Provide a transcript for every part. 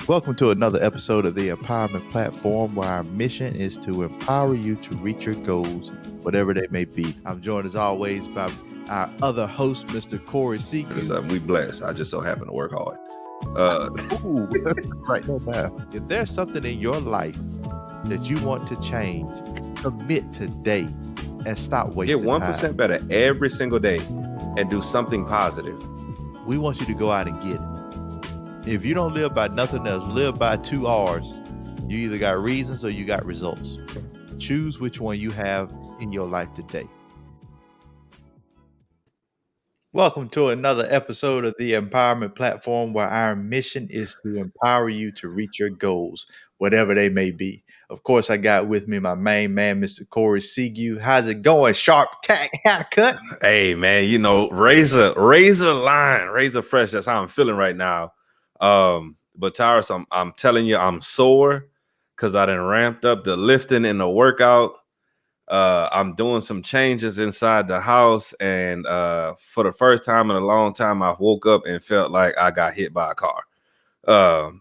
Welcome to another episode of the Empowerment Platform, where our mission is to empower you to reach your goals, whatever they may be. I'm joined as always by our other host, Mr. Corey Seeku. We blessed. I just so happen to work hard. Ooh, right now. If there's something in your life that you want to change, commit today and stop wasting Get 1% time. better every single day and do something positive. We want you to go out and get it. If you don't live by nothing else, live by 2 R's. You either got reasons or you got results. Choose which one you have in your life today. Welcome to another episode of the Empowerment Platform, where our mission is to empower you to reach your goals, whatever they may be. Of course, I got with me my main man, Mr. Corey Seague. How's it going? Sharp tack haircut. Hey, man, you know, razor line, razor fresh. That's how I'm feeling right now. But Tyrus, I'm telling you, I'm sore because I done ramped up the lifting and the workout. I'm doing some changes inside the house, and for the first time in a long time, I woke up and felt like I got hit by a car.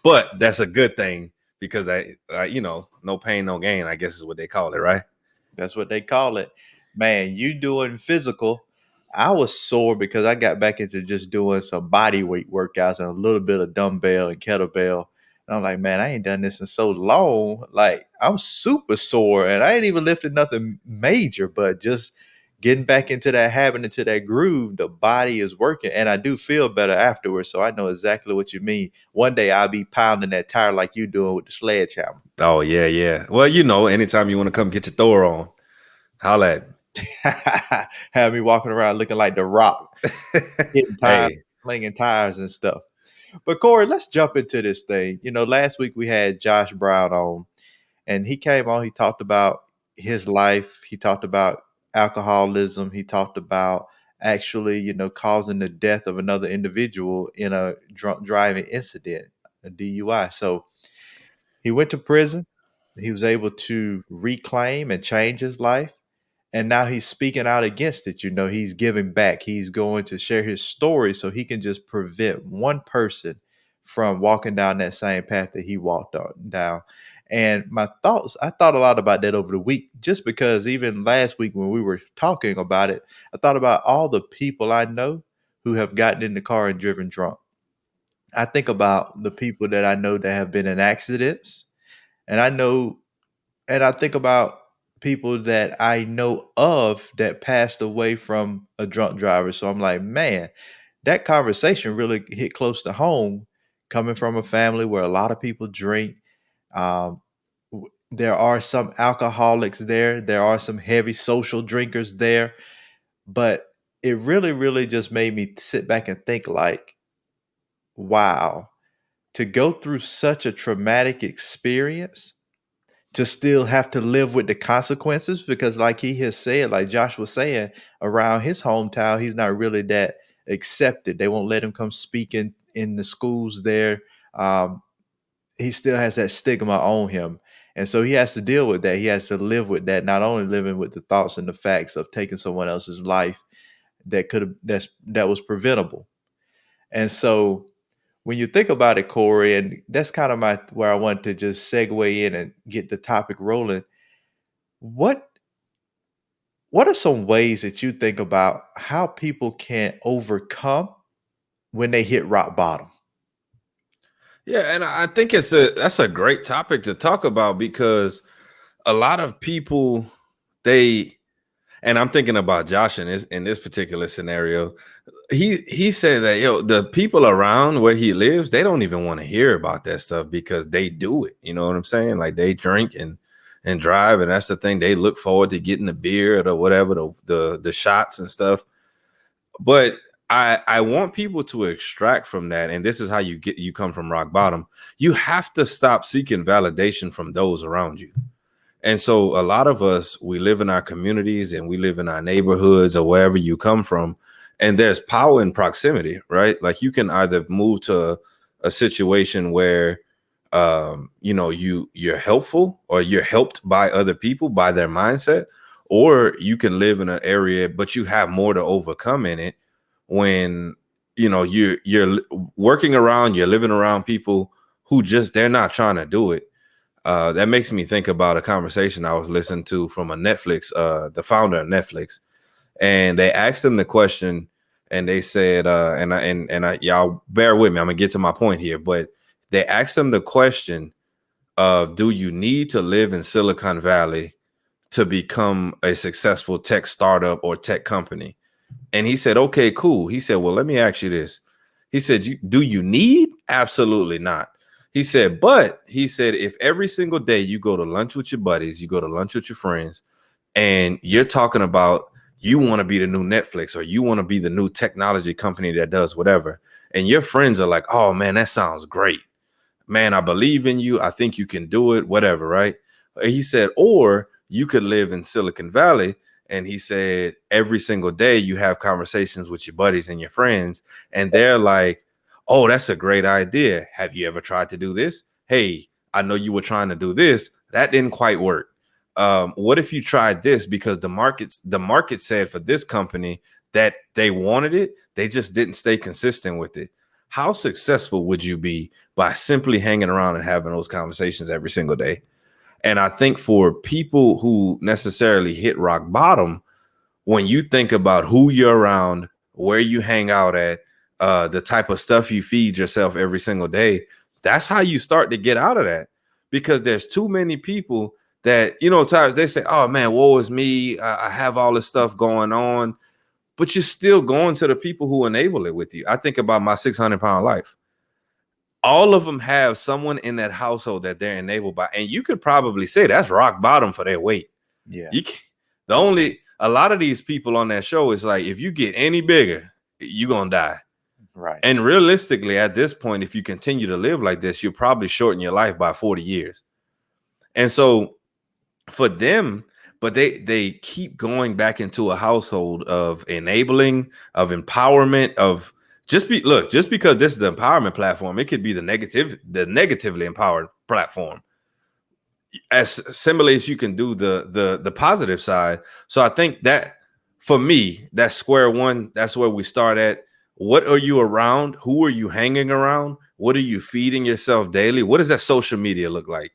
But that's a good thing because I no pain, no gain, I guess is what they call it, right? That's what they call it. Man, you doing physical. I was sore because I got back into just doing some body weight workouts and a little bit of dumbbell and kettlebell. And I'm like, man, I ain't done this in so long. Like, I'm super sore, and I ain't even lifted nothing major, but just getting back into that habit, into that groove, the body is working, and I do feel better afterwards. So I know exactly what you mean. One day I'll be pounding that tire like you doing with the sledgehammer. Oh, yeah. Well, you know, anytime you want to come get your Thor on, holla at me. Have me walking around looking like The Rock, hitting tires, Hey, slinging tires and stuff. But Corey, let's jump into this thing. You know, last week we had Josh Brown on, and he came on. He talked about his life. He talked about alcoholism. He talked about actually, causing the death of another individual in a drunk driving incident, a DUI. So he went to prison. He was able to reclaim and change his life. And now he's speaking out against it. He's giving back. He's going to share his story so he can just prevent one person from walking down that same path that he walked down. And I thought a lot about that over the week, just because even last week when we were talking about it, I thought about all the people I know who have gotten in the car and driven drunk. I think about the people that I know that have been in accidents, and I think about people that I know of that passed away from a drunk driver. So I'm like, man, that conversation really hit close to home, coming from a family where a lot of people drink. Um, there are some alcoholics there. There are some heavy social drinkers there. But it really, really just made me sit back and think like, wow, to go through such a traumatic experience, to still have to live with the consequences, because like he has said, like Josh was saying, around his hometown, he's not really that accepted. They won't let him come speak in the schools there. Um, he still has that stigma on him. And so he has to deal with that. He has to live with that, not only living with the thoughts and the facts of taking someone else's life that was preventable. And so when you think about it, Corey, and that's kind of where I want to just segue in and get the topic rolling. What what are some ways that you think about how people can overcome when they hit rock bottom? yeah, and I think that's a great topic to talk about because a lot of people and I'm thinking about Josh in this particular scenario. He said that the people around where he lives, they don't even want to hear about that stuff because they do it. You know what I'm saying? Like they drink and drive, and that's the thing. They look forward to getting the beer or whatever, the shots and stuff. But I want people to extract from that, and this is how you come from rock bottom. You have to stop seeking validation from those around you. And so a lot of us, we live in our communities and we live in our neighborhoods or wherever you come from. And there's power in proximity, right? Like you can either move to a situation where, you're helpful or you're helped by other people, by their mindset, or you can live in an area, but you have more to overcome in it when you're working around, you're living around people who just they're not trying to do it. That makes me think about a conversation I was listening to from a Netflix, the founder of Netflix, and they asked him the question, and they said, y'all bear with me, I'm gonna get to my point here, but they asked him the question of, do you need to live in Silicon Valley to become a successful tech startup or tech company? And he said, okay, cool. He said, well, let me ask you this. He said, do you need? Absolutely not. He said, but he said, if every single day you go to lunch with your buddies, you go to lunch with your friends, and you're talking about you want to be the new Netflix, or you want to be the new technology company that does whatever, and your friends are like, oh man, that sounds great. Man, I believe in you. I think you can do it, whatever, right? He said, or you could live in Silicon Valley. And he said, every single day you have conversations with your buddies and your friends, and they're like, oh, that's a great idea. Have you ever tried to do this? Hey, I know you were trying to do this. That didn't quite work. What if you tried this? Because the market said for this company that they wanted it, they just didn't stay consistent with it. How successful would you be by simply hanging around and having those conversations every single day? And I think for people who necessarily hit rock bottom, when you think about who you're around, where you hang out at, the type of stuff you feed yourself every single day, that's how you start to get out of that. Because there's too many people that, times they say, oh man, woe is me. I have all this stuff going on, but you're still going to the people who enable it with you. I think about my 600-pound life. All of them have someone in that household that they're enabled by, and you could probably say that's rock bottom for their weight. Yeah. A lot of these people on that show is like, if you get any bigger, you're gonna die. Right. And realistically, at this point, if you continue to live like this, you'll probably shorten your life by 40 years. And so for them, but they keep going back into a household of enabling, of empowerment, of just because this is the empowerment platform, it could be the negatively empowered platform. As similarly as you can do the positive side. So I think that for me, that's square one. That's where we start at. What are you around? Who are you hanging around? What are you feeding yourself daily? What does that social media look like?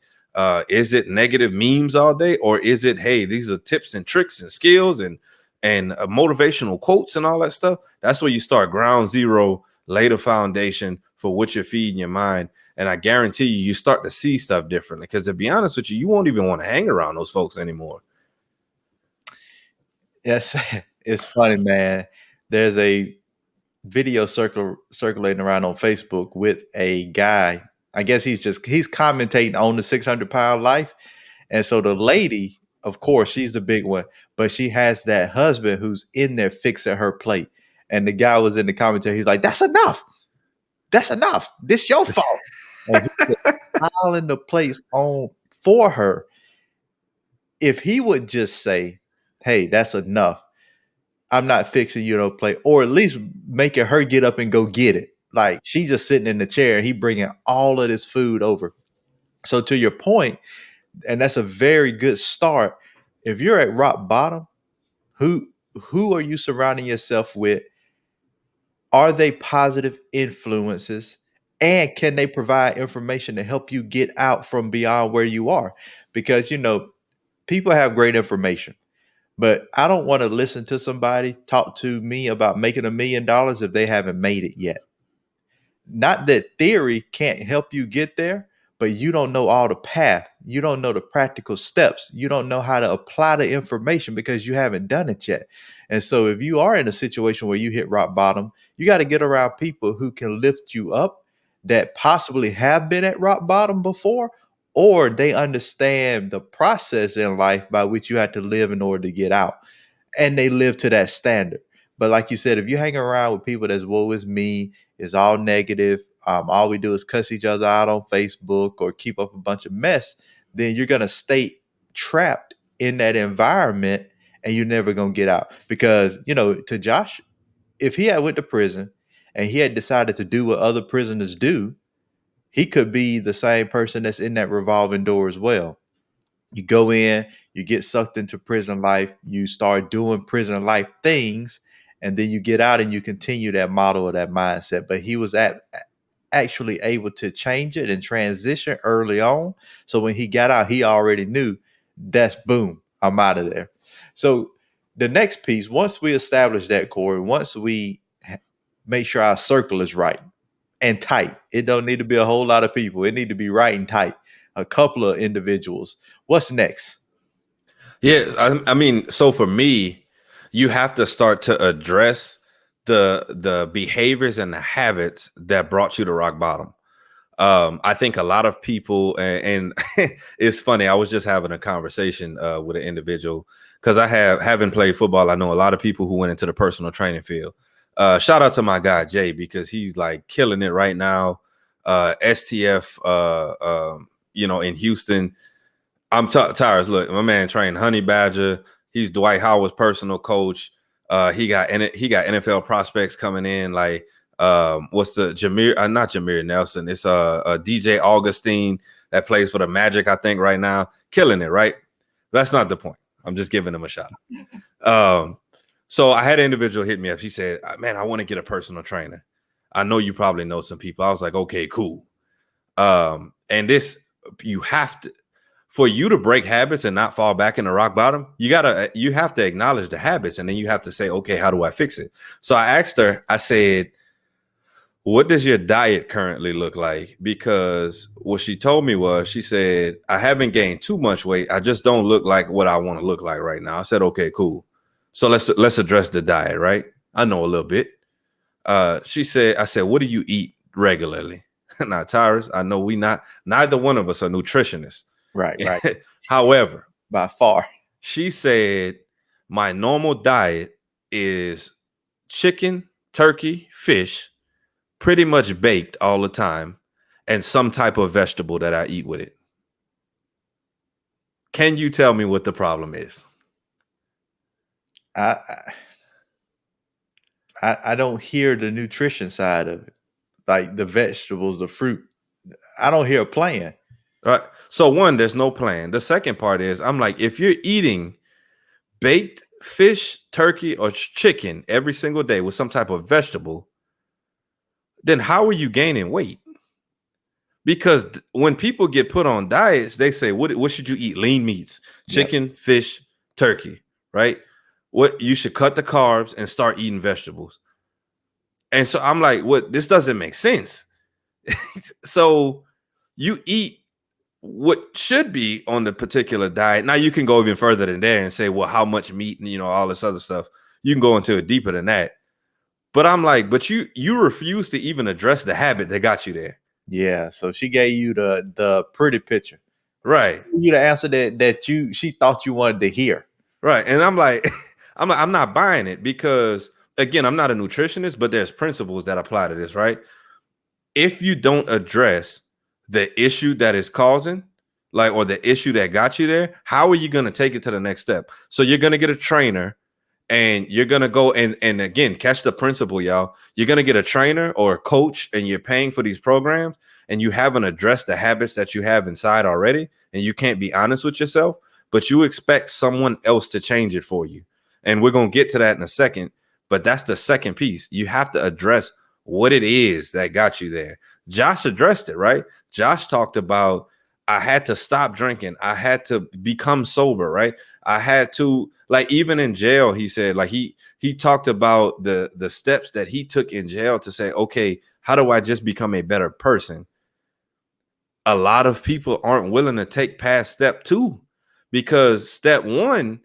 Is it negative memes all day, or is it, hey, these are tips and tricks and skills and motivational quotes and all that stuff? That's where you start ground zero, lay the foundation for what you're feeding your mind. And I guarantee you start to see stuff differently, because to be honest with you, you won't even want to hang around those folks anymore. Yes, it's funny, man. There's a video circulating around on Facebook with a guy. I guess he's commentating on the 600-pound life. And so the lady, of course, she's the big one, but she has that husband who's in there fixing her plate. And the guy was in the commentary. He's like, that's enough. That's enough. This your fault. And he's piling the plates on for her. If he would just say, hey, that's enough. I'm not fixing you no plate, or at least making her get up and go get it. Like, she just sitting in the chair and he bringing all of this food over. So to your point, and that's a very good start. If you're at rock bottom, who are you surrounding yourself with? Are they positive influences? And can they provide information to help you get out from beyond where you are? Because, people have great information, but I don't want to listen to somebody talk to me about making $1 million if they haven't made it yet. Not that theory can't help you get there, but you don't know all the path. You don't know the practical steps. You don't know how to apply the information because you haven't done it yet. And so if you are in a situation where you hit rock bottom, you got to get around people who can lift you up, that possibly have been at rock bottom before, or they understand the process in life by which you have to live in order to get out, and they live to that standard. But like you said, if you hang around with people that's woe is me, is all negative, all we do is cuss each other out on Facebook or keep up a bunch of mess, then you're gonna stay trapped in that environment and you're never gonna get out. Because, to Josh, if he had went to prison and he had decided to do what other prisoners do, he could be the same person that's in that revolving door as well. You go in, you get sucked into prison life, you start doing prison life things, and then you get out and you continue that model or that mindset. But he was actually able to change it and transition early on. So when he got out, he already knew that's boom, I'm out of there. So the next piece, once we establish that, Corey, once we make sure our circle is right and tight, it don't need to be a whole lot of people. It need to be right and tight. A couple of individuals. What's next? Yeah, I mean, so for me, you have to start to address the behaviors and the habits that brought you to rock bottom. I think a lot of people, and it's funny. I was just having a conversation with an individual because having played football. I know a lot of people who went into the personal training field. Shout out to my guy Jay because he's like killing it right now. STF, in Houston. I'm Tyrus. Look, my man trained Honey Badger. He's Dwight Howard's personal coach. He got NFL prospects coming in like. What's the not Jameer Nelson? It's DJ Augustine that plays for the Magic, I think, right now, killing it. Right, that's not the point. I'm just giving him a shot. So I had an individual hit me up. He said, "Man, I want to get a personal trainer. I know you probably know some people." I was like, "Okay, cool." And this, you have to, for you to break habits and not fall back in the rock bottom, you have to acknowledge the habits, and then you have to say, "Okay, how do I fix it?" So I asked her. I said, what does your diet currently look like? Because what she told me was, she said, I haven't gained too much weight. I just don't look like what I want to look like right now. I said, okay, cool. So let's address the diet, right? I know a little bit. I said, what do you eat regularly? Now, Tyrus, I know neither one of us are nutritionists. Right. However, by far, she said, my normal diet is chicken, turkey, fish, pretty much baked all the time, and some type of vegetable that I eat with it. Can you tell me what the problem is? I don't hear the nutrition side of it, like the vegetables, the fruit. I don't hear a plan. All right. So one, there's no plan. The second part is, I'm like, if you're eating baked fish, turkey, or chicken every single day with some type of vegetable, then how are you gaining weight? Because when people get put on diets, they say, what should you eat? Lean meats, chicken, yep, fish, turkey, right? What you should cut the carbs and start eating vegetables. And so I'm like, this doesn't make sense. So you eat what should be on the particular diet. Now you can go even further than there and say, well, how much meat and all this other stuff. You can go into it deeper than that. But I'm like, but you refuse to even address the habit that got you there. Yeah. So she gave you the pretty picture. Right. She gave you the answer that she thought you wanted to hear. Right. And I'm like, I'm not buying it because, again, I'm not a nutritionist, but there's principles that apply to this, right? If you don't address the issue that is causing, or the issue that got you there, how are you going to take it to the next step? So you're going to get a trainer and you're going to go and again, catch the principle, y'all. You're going to get a trainer or a coach and you're paying for these programs and you haven't addressed the habits that you have inside already. And you can't be honest with yourself, but you expect someone else to change it for you. And we're going to get to that in a second, but that's the second piece. You have to address what it is that got you there. Josh addressed it, right? Josh talked about, I had to stop drinking. I had to become sober, right? I had to, even in jail, he said, he talked about the steps that he took in jail to say, okay, how do I just become a better person? A lot of people aren't willing to take past step 2 because step 1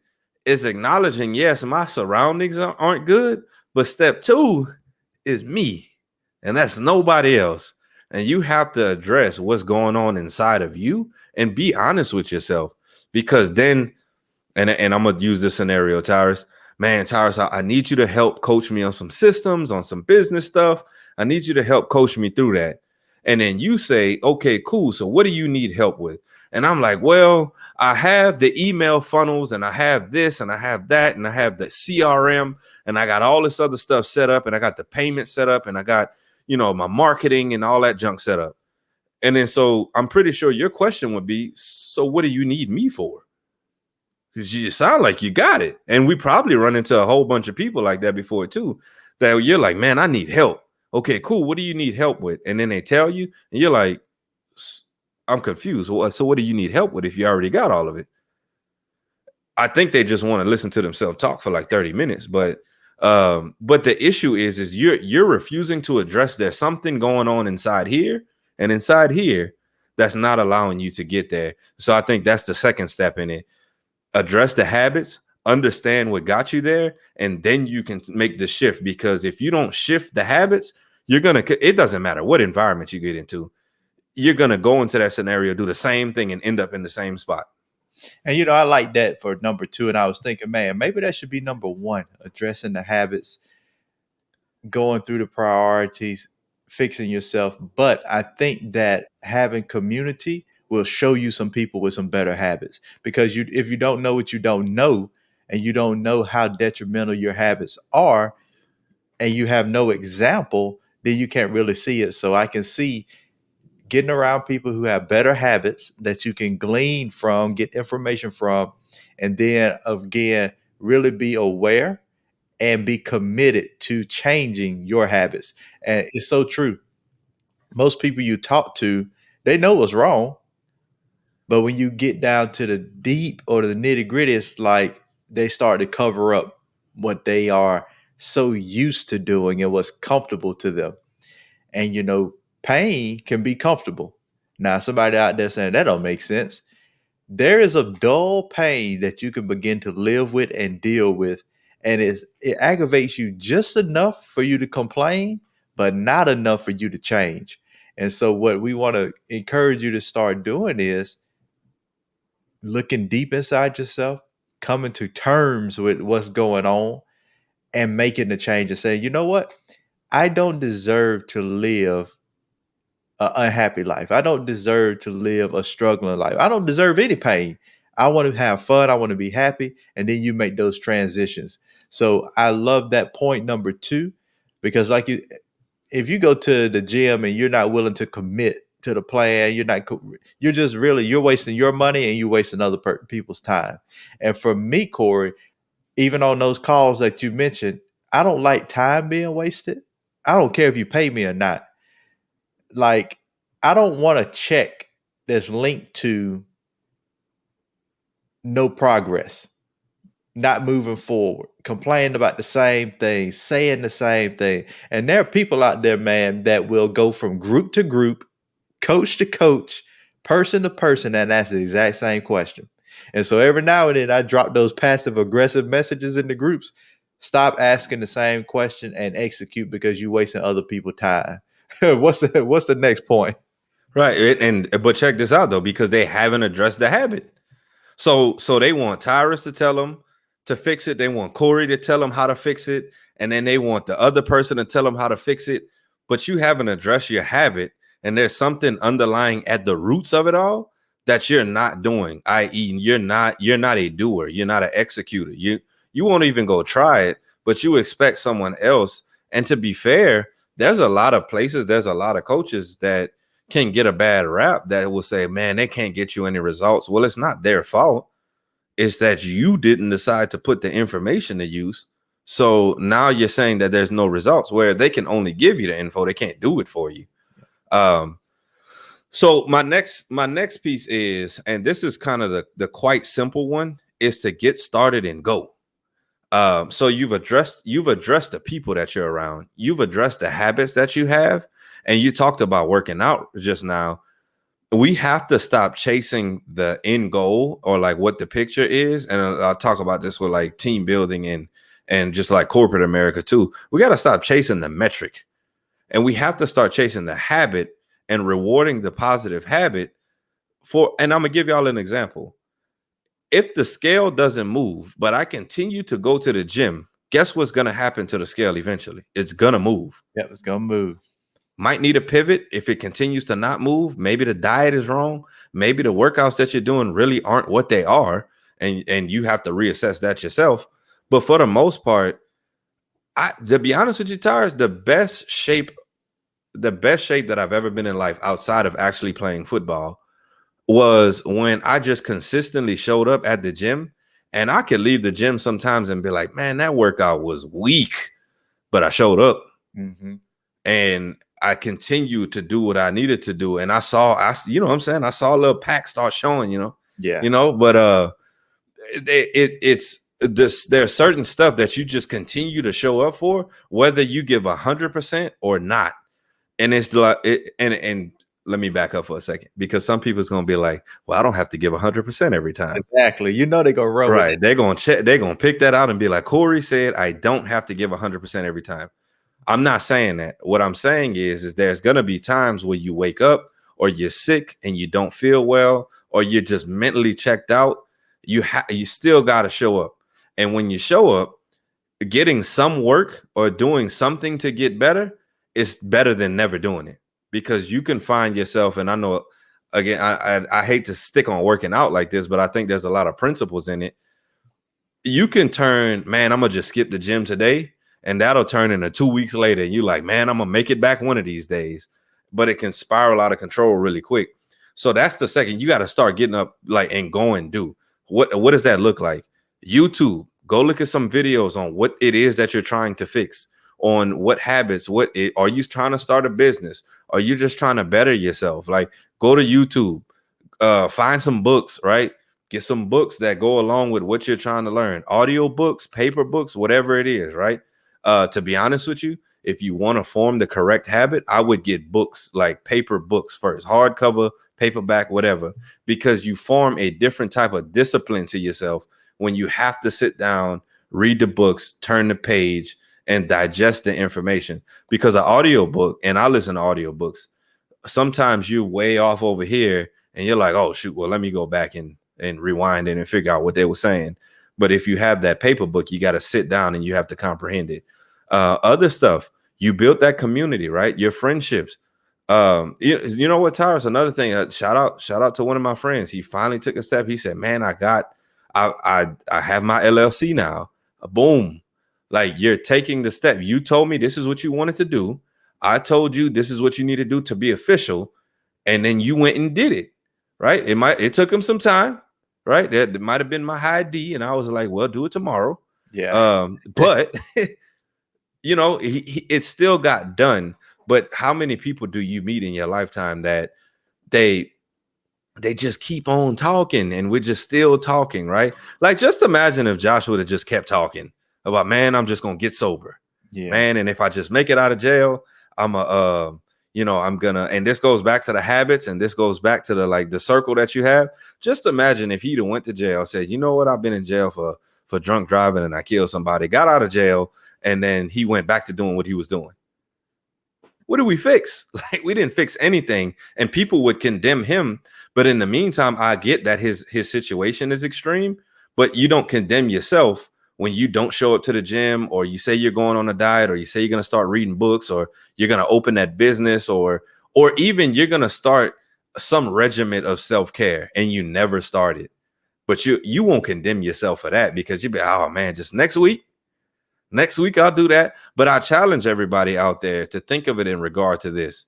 is acknowledging, yes, my surroundings aren't good, but step 2 is me, and that's nobody else. And you have to address what's going on inside of you and be honest with yourself, because then, and I'm going to use this scenario, Tyrus. Man, Tyrus, I need you to help coach me on some systems, on some business stuff. I need you to help coach me through that. And then you say, okay, cool. So what do you need help with? And I'm like, well, I have the email funnels and I have this and I have that and I have the CRM and I got all this other stuff set up and I got the payment set up and I got, my marketing and all that junk set up. And then so I'm pretty sure your question would be, so what do you need me for? You sound like you got it. And we probably run into a whole bunch of people like that before too, that you're like, man, I need help. Okay, cool. What do you need help with? And then they tell you, and you're like, I'm confused. So what do you need help with if you already got all of it? I think they just want to listen to themselves talk for like 30 minutes. But the issue is you're refusing to address there's something going on inside here and inside here that's not allowing you to get there. So I think that's the second step in it. Address the habits, understand what got you there, and then you can make the shift. Because if you don't shift the habits, it doesn't matter what environment you get into, you're gonna go into that scenario, do the same thing, and end up in the same spot. And I like that for number 2. And I was thinking, man, maybe that should be number 1, addressing the habits, going through the priorities, fixing yourself. But I think that having community will show you some people with some better habits, because if you don't know what you don't know, and you don't know how detrimental your habits are, and you have no example, then you can't really see it. So I can see getting around people who have better habits that you can glean from, get information from, and then again, really be aware and be committed to changing your habits. And it's so true. Most people you talk to, they know what's wrong, but when you get down to the deep or the nitty gritty, it's like they start to cover up what they are so used to doing and what's comfortable to them. And pain can be comfortable. Now, somebody out there saying that don't make sense. There is a dull pain that you can begin to live with and deal with, and it aggravates you just enough for you to complain, but not enough for you to change. And so what we want to encourage you to start doing is looking deep inside yourself, coming to terms with what's going on, and making the change and saying, you know what? I don't deserve to live an unhappy life. I don't deserve to live a struggling life. I don't deserve any pain. I want to have fun. I want to be happy. And then you make those transitions. So I love that point number 2, because if you go to the gym and you're not willing to commit to the plan, you're just you're wasting your money, and you're wasting other people's time. And for me, Corey, even on those calls that you mentioned, I don't like time being wasted. I don't care if you pay me or not. Like, I don't want a check that's linked to no progress, not moving forward, complaining about the same thing, saying the same thing. And there are people out there, man, that will go from group to group, coach to coach, person to person, and ask the exact same question. And so every now and then I drop those passive aggressive messages in the groups. Stop asking the same question and execute, because you're wasting other people's time. What's the next point? Right. But check this out though, because they haven't addressed the habit. So they want Tyrus to tell them to fix it. They want Corey to tell them how to fix it. And then they want the other person to tell them how to fix it. But you haven't addressed your habit. And there's something underlying at the roots of it all that you're not doing, i.e., you're not a doer. You're not an executor. You won't even go try it, but you expect someone else. And to be fair, there's a lot of places, there's a lot of coaches that can get a bad rap that will say, man, they can't get you any results. Well, it's not their fault. It's that you didn't decide to put the information to use. So now you're saying that there's no results, where they can only give you the info. They can't do it for you. So my next piece is, and this is kind of the quite simple one, is to get started and go. So you've addressed the people that you're around. You've addressed the habits that you have. And you talked about working out just now. We have to stop chasing the end goal, or like what the picture is. And I'll talk about this with like team building and just like corporate America too. We got to stop chasing the metric, and we have to start chasing the habit and rewarding the positive habit and I'm going to give y'all an example. If the scale doesn't move, but I continue to go to the gym, guess what's going to happen to the scale eventually? It's going to move. Yeah, it's going to move. Might need a pivot if it continues to not move. Maybe the diet is wrong. Maybe the workouts that you're doing really aren't what they are, and you have to reassess that yourself. But for the most part, to be honest with you, Tyrus, the best shape that I've ever been in life outside of actually playing football was when I just consistently showed up at the gym And I could leave the gym sometimes and be like, man, that workout was weak, but I showed up and I continued to do what I needed to do. And I you know what I'm saying? I saw a little pack start showing, Yeah. But it's this, there's certain stuff that you just continue to show up for, whether you give 100% or not. And it's like, and let me back up for a second, because some people's going to be like, well, I don't have to give 100% every time. Exactly. You know, they're going to run with Right. it. They're going to check, they're going to pick that out and be like, Corey said, I don't have to give 100% every time. I'm not saying that. What I'm saying is there's going to be times where you wake up or you're sick and you don't feel well, or you're just mentally checked out. You still got to show up. And when you show up, getting some work or doing something to get better is better than never doing it, because you can find yourself. And I know, again, I hate to stick on working out like this, but I think there's a lot of principles in it. You can turn, man, I'm going to just skip the gym today, and that'll turn into 2 weeks later. And you're like, man, I'm going to make it back one of these days. But it can spiral out of control really quick. So that's the second. You got to start getting up and go and do. What does that look like? YouTube. Go look at some videos on what it is that you're trying to fix, on what habits, are you trying to start a business? Are you just trying to better yourself? Like, go to YouTube, find some books, right? Get some books that go along with what you're trying to learn. Audio books, paper books, whatever it is, right? To be honest with you, if you want to form the correct habit, I would get books, like paper books first, hardcover, paperback, whatever, because you form a different type of discipline to yourself when you have to sit down, read the books, turn the page, and digest the information. Because an audio book, and I listen to audiobooks, sometimes you're way off over here and you're like, oh shoot, well, let me go back and rewind it and figure out what they were saying. But if you have that paper book, you got to sit down and you have to comprehend it. Other stuff, you built that community, right? Your friendships. You know what, Tyrus? Another thing. Shout out to one of my friends. He finally took a step. He said, "Man, I have my LLC now." Boom! Like, you're taking the step. You told me this is what you wanted to do. I told you this is what you need to do to be official, and then you went and did it. Right? It took him some time. Right? That might have been my high D, and I was like, "Well, do it tomorrow." Yeah. But it still got done. But how many people do you meet in your lifetime that they just keep on talking, and we're just still talking, right? Like, just imagine if Josh would have just kept talking about, man, I'm just gonna get sober, man, and if I just make it out of jail, I'm gonna, and this goes back to the habits, and this goes back to the circle that you have. Just imagine if he'd have went to jail, said, you know what, I've been in jail for drunk driving and I killed somebody, got out of jail, and then he went back to doing what he was doing. What did we fix? Like, we didn't fix anything, and people would condemn him. But in the meantime, I get that his situation is extreme, but you don't condemn yourself when you don't show up to the gym, or you say you're going on a diet, or you say you're going to start reading books, or you're going to open that business, or even you're going to start some regimen of self-care and you never started. But you won't condemn yourself for that, because you'll be, oh man, just next week I'll do that. But I challenge everybody out there to think of it in regard to this.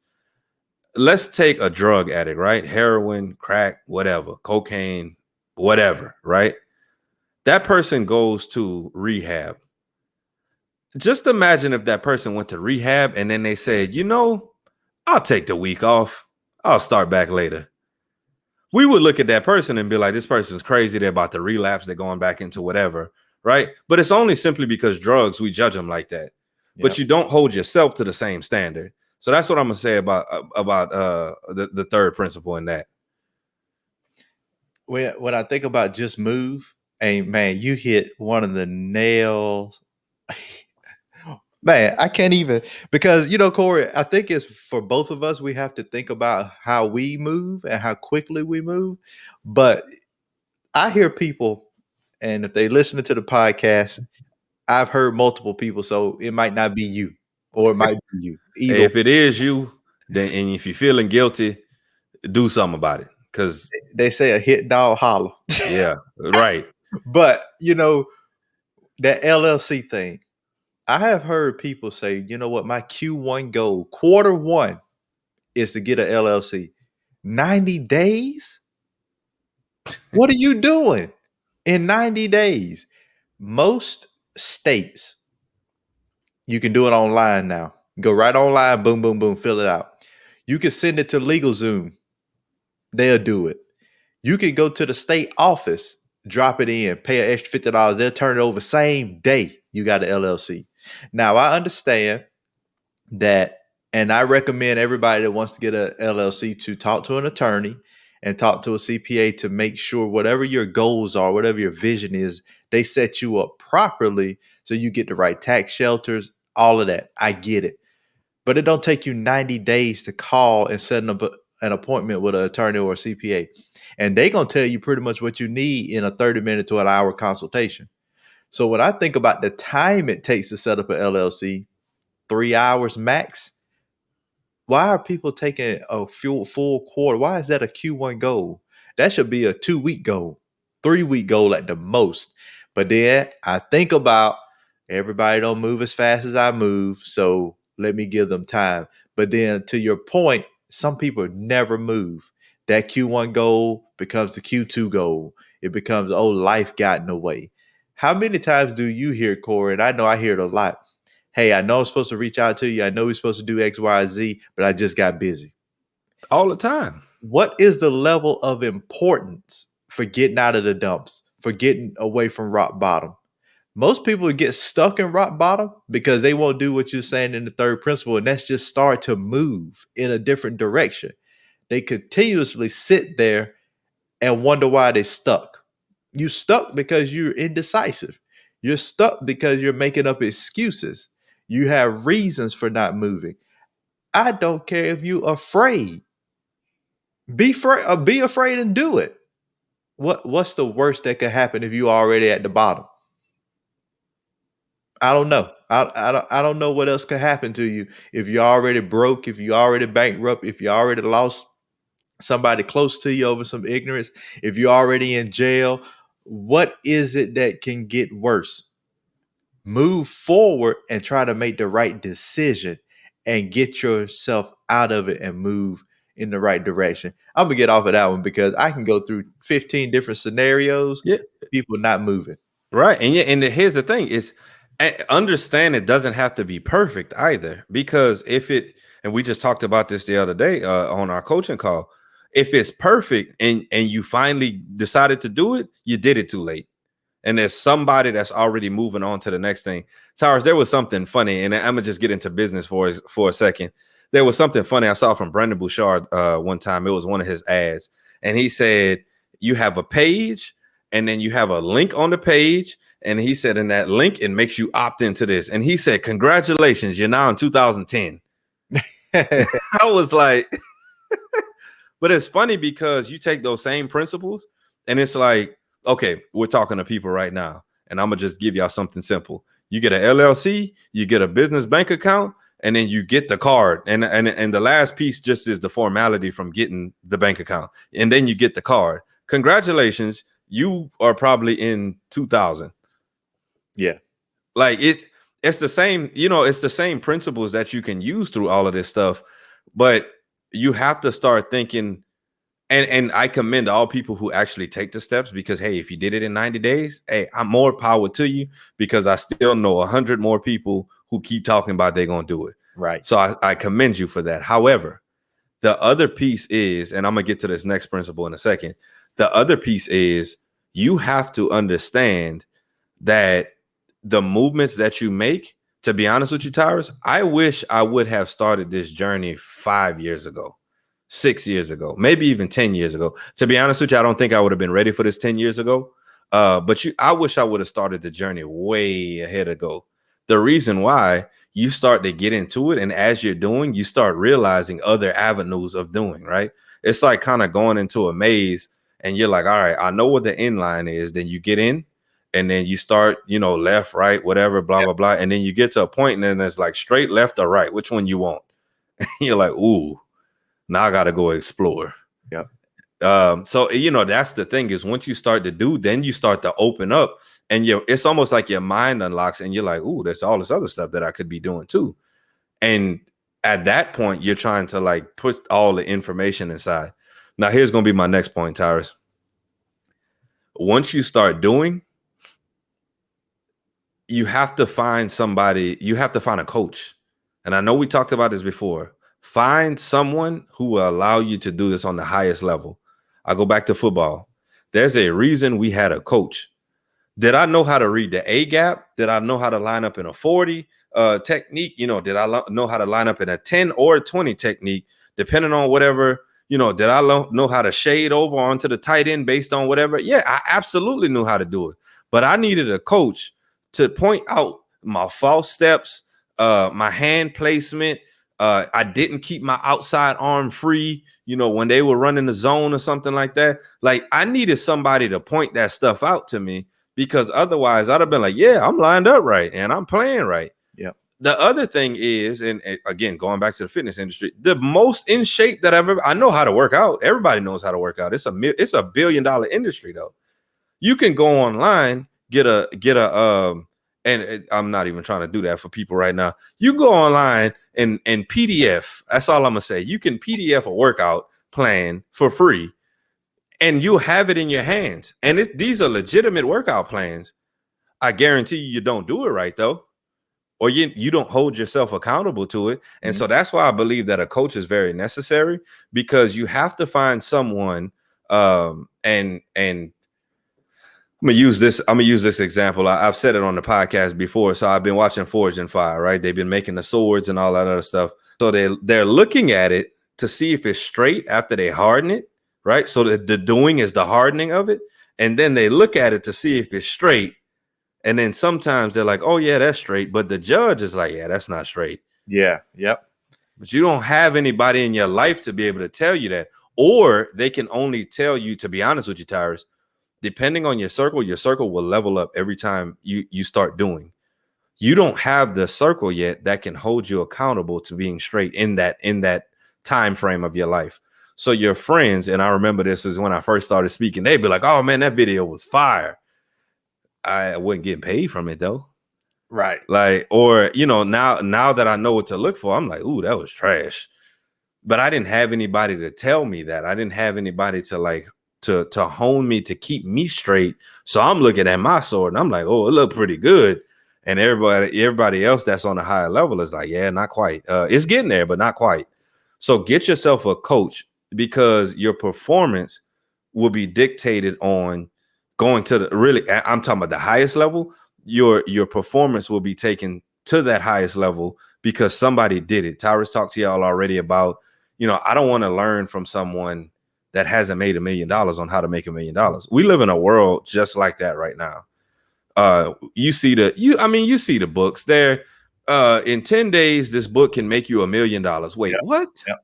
Let's take a drug addict, right? Heroin, crack, whatever, cocaine, whatever, right? That person goes to rehab. Just imagine if that person went to rehab and then they said, I'll take the week off. I'll start back later. We would look at that person and be like, this person's crazy. They're about to relapse. They're going back into whatever. Right. But it's only simply because drugs, we judge them like that. Yep. But you don't hold yourself to the same standard. So that's what I'm going to say about the third principle in that. When I think about just move, and man, you hit one of the nails. Man, I can't even, because, Corey, I think it's for both of us, we have to think about how we move and how quickly we move. But I hear people, and if they listen to the podcast, I've heard multiple people, so it might not be you, or it might be you. Either. If it is you, then, and if you're feeling guilty, do something about it. Because they say a hit dog holler. Yeah, right. But, that LLC thing, I have heard people say, you know what, my Q1 goal, Q1, is to get an LLC. 90 days? What are you doing? In 90 days. Most states, you can do it online now. Go right online, boom, boom, boom, fill it out. You can send it to LegalZoom. They'll do it. You can go to the state office, drop it in, pay an extra $50. They'll turn it over same day you got an LLC. Now, I understand that, and I recommend everybody that wants to get a LLC to talk to an attorney and talk to a CPA to make sure whatever your goals are, whatever your vision is, they set you up properly so you get the right tax shelters, all of that. I get it. But it don't take you 90 days to call and set an appointment with an attorney or a CPA. And they going to tell you pretty much what you need in a 30-minute to an hour consultation. So when I think about the time it takes to set up an LLC, 3 hours max. Why are people taking a full quarter? Why is that a Q1 goal? That should be a 2-week goal, 3-week goal at the most. But then I think about everybody don't move as fast as I move, so let me give them time. But then to your point, some people never move. That Q1 goal becomes the Q2 goal. It becomes, oh, life got in the way. How many times do you hear, Corey? And I know I hear it a lot. Hey, I know I'm supposed to reach out to you. I know we're supposed to do X, Y, Z, but I just got busy. All the time. What is the level of importance for getting out of the dumps, for getting away from rock bottom? Most people get stuck in rock bottom because they won't do what you're saying in the third principle, and that's just start to move in a different direction. They continuously sit there and wonder why they're stuck. You stuck because you're indecisive. You're stuck because you're making up excuses. You have reasons for not moving. I don't care if you're afraid. Be afraid and do it. What's the worst that could happen if you already at the bottom? I don't know. I don't know what else could happen to you if you're already broke, if you're already bankrupt, if you already lost somebody close to you over some ignorance, if you're already in jail. What is it that can get worse? Move forward and try to make the right decision and get yourself out of it and move in the right direction. I'm gonna get off of that one because I can go through 15 different scenarios. Yeah. People not moving. Right. And yeah, and here's the thing is understand it doesn't have to be perfect either. Because if it, and we just talked about this the other day on our coaching call, if it's perfect and you finally decided to do it, you did it too late. And there's somebody that's already moving on to the next thing. Towers, there was something funny, and I'm gonna just get into business for a second. There was something funny I saw from Brendon Burchard one time. It was one of his ads, and he said, you have a page, and then you have a link on the page, and he said, in that link, it makes you opt into this. And he said, congratulations, you're now in 2010. I was like, but it's funny because you take those same principles, and it's like, okay, we're talking to people right now, and I'm gonna just give y'all something simple. You get an LLC, you get a business bank account, and then you get the card. And the last piece just is the formality from getting the bank account, and then you get the card. Congratulations, you are probably in 2000. Yeah, like it's the same. It's the same principles that you can use through all of this stuff, but you have to start thinking. And I commend all people who actually take the steps because, hey, if you did it in 90 days, hey, I'm more power to you because I still know 100 more people who keep talking about they're going to do it. right. So I commend you for that. However, the other piece is, and I'm going to get to this next principle in a second. The other piece is you have to understand that the movements that you make, to be honest with you, Tyrus, I wish I would have started this journey 5 years ago. 6 years ago, maybe even 10 years ago. To be honest with you, I don't think I would have been ready for this 10 years ago. But I wish I would have started the journey way ahead ago. The reason why, you start to get into it, and as you're doing, you start realizing other avenues of doing, right? It's like kind of going into a maze and you're like, all right, I know what the end line is. Then you get in and then you start, left, right, whatever, blah, blah, blah. And then you get to a point and then it's like straight, left, or right. Which one you want? You're like, ooh. Now I got to go explore. Yep. So, that's the thing is once you start to do, then you start to open up and it's almost like your mind unlocks and you're like, ooh, there's all this other stuff that I could be doing too. And at that point, you're trying to like put all the information inside. Now, here's going to be my next point, Tyrus. once you start doing, you have to find somebody, you have to find a coach. And I know we talked about this before. Find someone who will allow you to do this on the highest level. I go back to football. There's a reason we had a coach. Did I know how to read the A gap? Did I know how to line up in a 40 technique? Did I know how to line up in a 10 or a 20 technique, depending on whatever, did I know how to shade over onto the tight end based on whatever? Yeah, I absolutely knew how to do it. But I needed a coach to point out my false steps, my hand placement. I didn't keep my outside arm free, when they were running the zone or something like that. Like, I needed somebody to point that stuff out to me, because otherwise I'd have been like, yeah, I'm lined up right and I'm playing right. Yeah. The other thing is, and again, going back to the fitness industry, the most in shape that I know how to work out. Everybody knows how to work out. It's a $1 billion industry though. You can go online, get a and I'm not even trying to do that for people right now. You go online and PDF. That's all I'm gonna say. You can PDF a workout plan for free, and you'll have it in your hands. And these are legitimate workout plans. I guarantee you don't do it right though, or you don't hold yourself accountable to it. And so that's why I believe that a coach is very necessary, because you have to find someone. And I'm gonna use this example. I've said it on the podcast before. So I've been watching Forged in Fire, right? They've been making the swords and all that other stuff. So they're looking at it to see if it's straight after they harden it, right? So the doing is the hardening of it, and then they look at it to see if it's straight. And then sometimes they're like, "Oh yeah, that's straight," but the judge is like, "Yeah, that's not straight." Yeah. Yep. But you don't have anybody in your life to be able to tell you that, or they can only tell you, to be honest with you, Tyrus, depending on your circle will level up every time you start doing. You don't have the circle yet that can hold you accountable to being straight in that time frame of your life. So your friends, and I remember this is when I first started speaking, they'd be like, "Oh man, that video was fire." I wasn't getting paid from it though. Right. Like, or now that I know what to look for, I'm like, "Ooh, that was trash." But I didn't have anybody to tell me that. I didn't have anybody to hone me, to keep me straight. So I'm looking at my sword and I'm like, "Oh, it looked pretty good." And everybody else that's on a higher level is like, "Yeah, not quite. It's getting there, but not quite." So get yourself a coach, because your performance will be dictated on going to I'm talking about the highest level. Your performance will be taken to that highest level because somebody did it. Tyrus talked to y'all already about, I don't want to learn from someone that hasn't made $1 million on how to make $1 million. We live in a world just like that right now. You see the books there. In 10 days, this book can make you $1 million. Wait, Yep. what? Yep.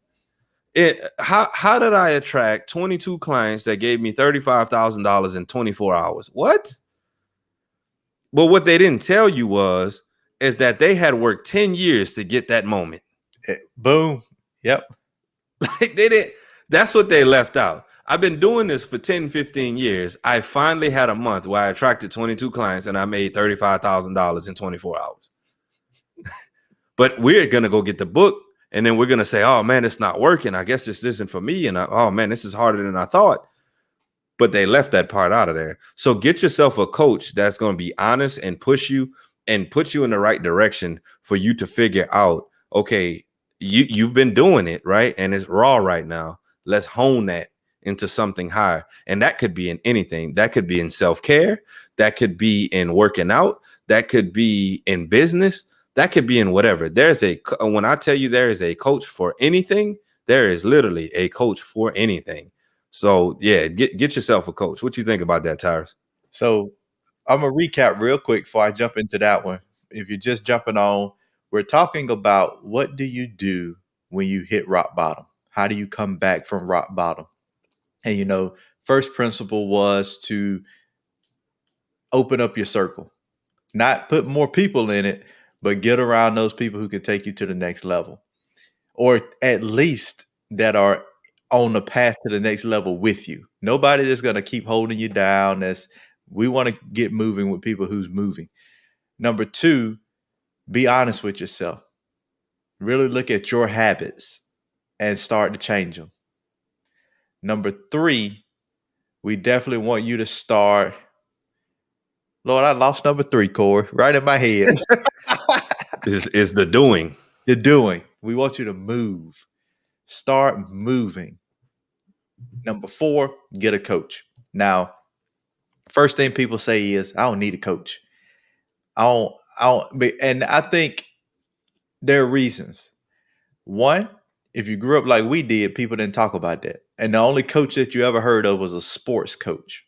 How did I attract 22 clients that gave me $35,000 in 24 hours? What? Well, what they didn't tell you is that they had worked 10 years to get that moment. Boom. Yep. Like they didn't. That's what they left out. I've been doing this for 10, 15 years. I finally had a month where I attracted 22 clients and I made $35,000 in 24 hours. But we're going to go get the book, and then we're going to say, "Oh man, it's not working. I guess this isn't for me." And oh man, this is harder than I thought. But they left that part out of there. So get yourself a coach that's going to be honest and push you and put you in the right direction for you to figure out, okay, you've been doing it, right? And it's raw right now. Let's hone that into something higher. And that could be in anything. That could be in self-care. That could be in working out. That could be in business. That could be in whatever. When I tell you there is a coach for anything, there is literally a coach for anything. So yeah, get yourself a coach. What you think about that, Tyrus? So I'm gonna recap real quick before I jump into that one. If you're just jumping on, we're talking about what do you do when you hit rock bottom? How do you come back from rock bottom? And first principle was to open up your circle, not put more people in it, but get around those people who can take you to the next level, or at least that are on the path to the next level with you. Nobody that's going to keep holding you down. We want to get moving with people who's moving. Number two, be honest with yourself. Really look at your habits and start to change them. Number three, We definitely want you to start. Lord, I lost number 3, Corey, right in my head. Is the doing. You're doing. We want you to move. Start moving. Number 4, get a coach. Now, first thing people say is, I don't need a coach. And I think there are reasons. One, if you grew up like we did, people didn't talk about that. And the only coach that you ever heard of was a sports coach.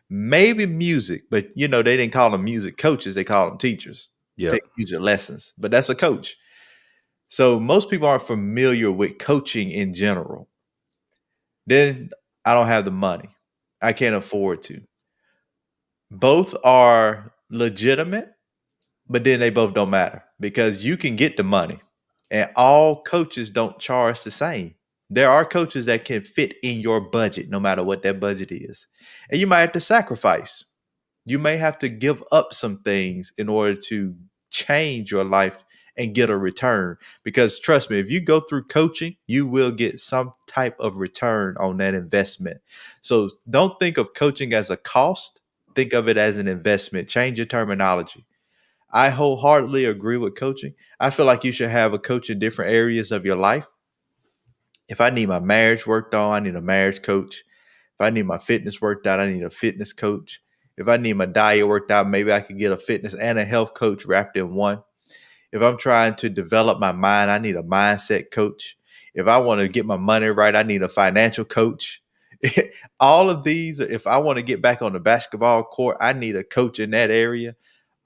Maybe music, but they didn't call them music coaches, they call them teachers. Yeah. Take music lessons, but that's a coach. So most people aren't familiar with coaching in general. Then I don't have the money. I can't afford to. Both are legitimate, but then they both don't matter because you can get the money and all coaches don't charge the same. There are coaches that can fit in your budget no matter what that budget is. And you might have to sacrifice. You may have to give up some things in order to change your life and get a return. Because trust me, if you go through coaching, you will get some type of return on that investment. So don't think of coaching as a cost, think of it as an investment. Change your terminology. I wholeheartedly agree with coaching. I feel like you should have a coach in different areas of your life. If I need my marriage worked on, I need a marriage coach. If I need my fitness worked out, I need a fitness coach. If I need my diet worked out, maybe I could get a fitness and a health coach wrapped in one. If I'm trying to develop my mind, I need a mindset coach. If I want to get my money right, I need a financial coach. All of these, if I want to get back on the basketball court, I need a coach in that area.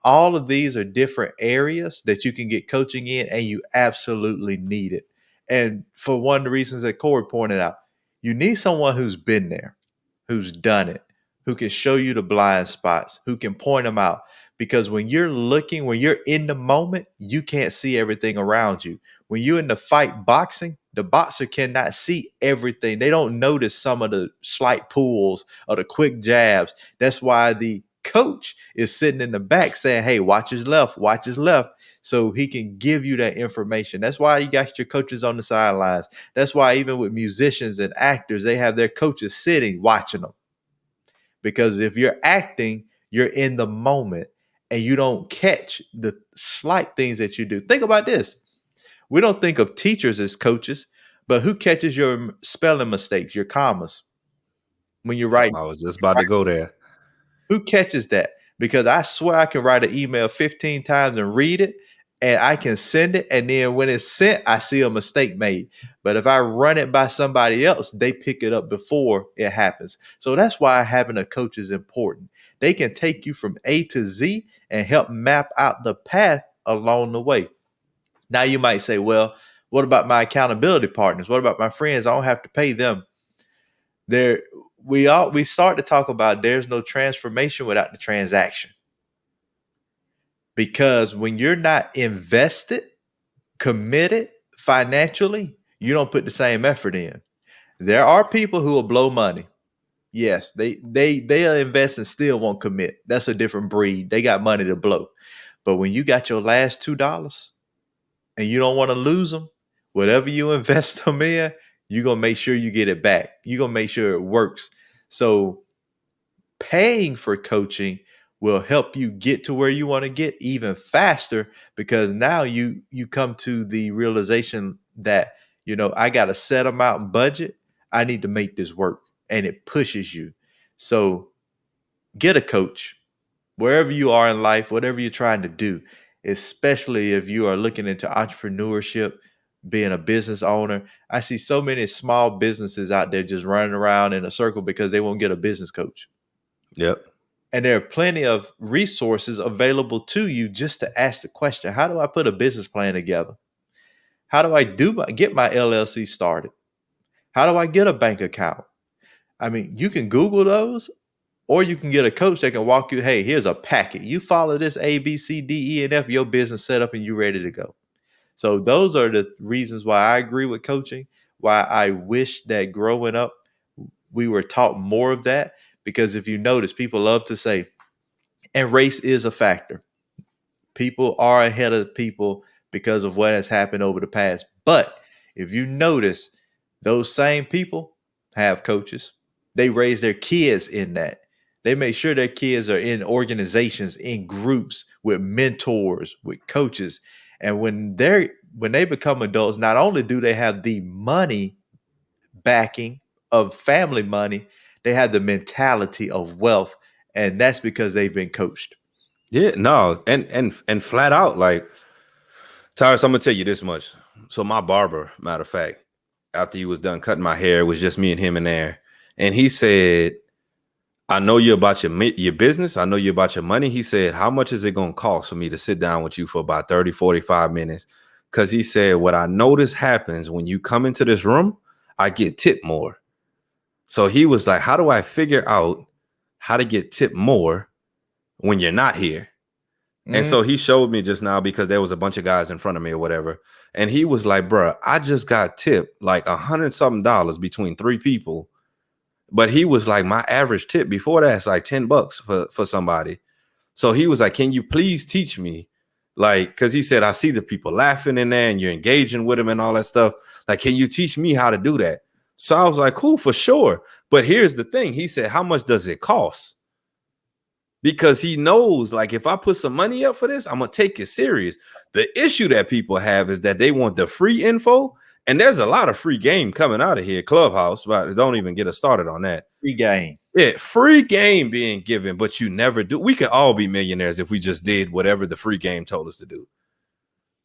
All of these are different areas that you can get coaching in, and you absolutely need it. And for one of the reasons that Corey pointed out, you need someone who's been there, who's done it, who can show you the blind spots, who can point them out. Because when you're looking, when you're in the moment, you can't see everything around you. When you're in the fight boxing, the boxer cannot see everything. They don't notice some of the slight pulls or the quick jabs. That's why the coach is sitting in the back saying, hey, watch his left, so he can give you that information. That's why you got your coaches on the sidelines. That's why even with musicians and actors, they have their coaches sitting watching them. Because if you're acting, you're in the moment and you don't catch the slight things that you do. Think about this. We don't think of teachers as coaches, but who catches your spelling mistakes, your commas when you're writing? I was just about to go there. Who catches that? Because I swear I can write an email 15 times and read it and I can send it. And then when it's sent, I see a mistake made. But if I run it by somebody else, they pick it up before it happens. So that's why having a coach is important. They can take you from A to Z and help map out the path along the way. Now you might say, well, what about my accountability partners? What about my friends? I don't have to pay them. We start to talk about there's no transformation without the transaction. Because when you're not invested, committed financially, you don't put the same effort in. There are people who will blow money. Yes, they'll invest and still won't commit. That's a different breed. They got money to blow. But when you got your last $2 and you don't want to lose them, whatever you invest them in, you're going to make sure you get it back. You're going to make sure it works. So paying for coaching will help you get to where you want to get even faster, because now you come to the realization that I got a set amount budget. I need to make this work, and it pushes you. So get a coach wherever you are in life, whatever you're trying to do, especially if you are looking into entrepreneurship, being a business owner. I see so many small businesses out there just running around in a circle because they won't get a business coach. Yep. And there are plenty of resources available to you just to ask the question, how do I put a business plan together? How do I get my LLC started? How do I get a bank account? I mean, you can Google those, or you can get a coach that can walk you, hey, here's a packet. You follow this A, B, C, D, E, and F, your business set up and you ready to go. So those are the reasons why I agree with coaching, why I wish that growing up we were taught more of that. Because if you notice, people love to say, and race is a factor. People are ahead of people because of what has happened over the past. But if you notice, those same people have coaches. they raise their kids in that. They make sure their kids are in organizations, in groups, with mentors, with coaches. And when they become adults, not only do they have the money backing of family money, they have the mentality of wealth, and that's because they've been coached. Yeah, no, and flat out, like, Tyrus, I'm gonna tell you this much. So my barber, matter of fact, after he was done cutting my hair, it was just me and him in there, and he said, "I know you about your business. I know you about your money." He said, "How much is it gonna cost for me to sit down with you for about 30, 45 minutes?" Because he said, "What I notice happens when you come into this room, I get tipped more." So he was like, "How do I figure out how to get tipped more when you're not here?" And Mm, so he showed me just now because there was a bunch of guys in front of me or whatever. And he was like, "Bruh, I just got tipped like $100 something between 3 people." But he was like, my average tip before that's like $10 for somebody. So he was like, "Can you please teach me?" Like, because he said, "I see the people laughing in there and you're engaging with them and all that stuff. Like, can you teach me how to do that?" So I was like, "Cool, for sure." But here's the thing. He said, "How much does it cost?" Because he knows, like, if I put some money up for this, I'm gonna take it serious. The issue that people have is that they want the free info, and there's a lot of free game coming out of here, Clubhouse, but don't even get us started on that. free game. Yeah, free game being given, but you never do. We could all be millionaires if we just did whatever the free game told us to do.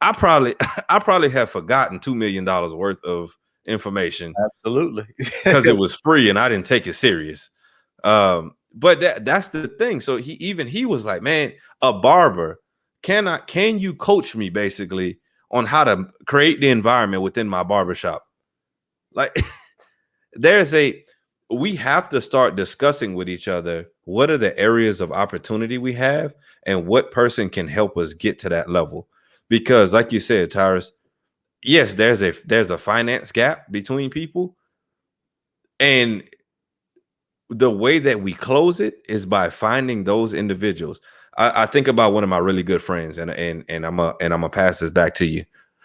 I probably I probably have forgotten $2 million worth of information Absolutely. because it was free and I didn't take it serious. But that's the thing. So he was like, "Man, a barber, can you coach me basically on how to create the environment within my barbershop?" Like, there's a we have to start discussing with each other what are the areas of opportunity we have and what person can help us get to that level. Because like you said, Tyrus, yes, there's a finance gap between people, and the way that we close it is by finding those individuals. I think about one of my really good friends, and I'm a pass this back to you.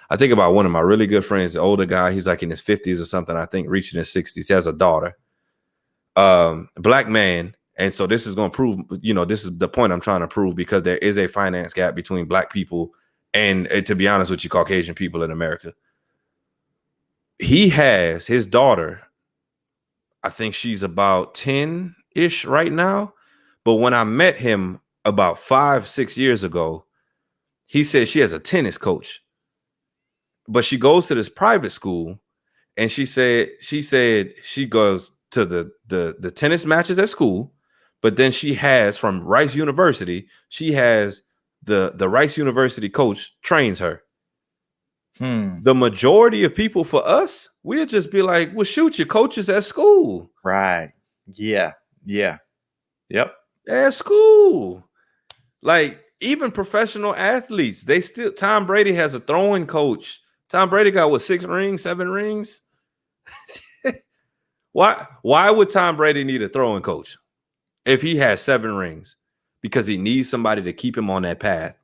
I think about one of my really good friends, the older guy. He's like in his 50s or something. I think reaching his 60s. He has a daughter, black man. And so this is going to prove, this is the point I'm trying to prove, because there is a finance gap between black people and, to be honest with you, Caucasian people in America. He has his daughter. I think she's about 10-ish right now. But when I met him about 5-6 years ago, he said she has a tennis coach, but she goes to this private school. And she said she goes to the tennis matches at school, but then she has, from Rice University, she has the Rice University coach trains her. Hmm. The majority of people, for us, we'll just be like, "Well, shoot, your coach is at school." Right. Yeah. Yeah. Yep. At school. Like, even professional athletes, they still, Tom Brady has a throwing coach. Tom Brady got what, 6 rings, 7 rings? Why would Tom Brady need a throwing coach if he has 7 rings? Because he needs somebody to keep him on that path.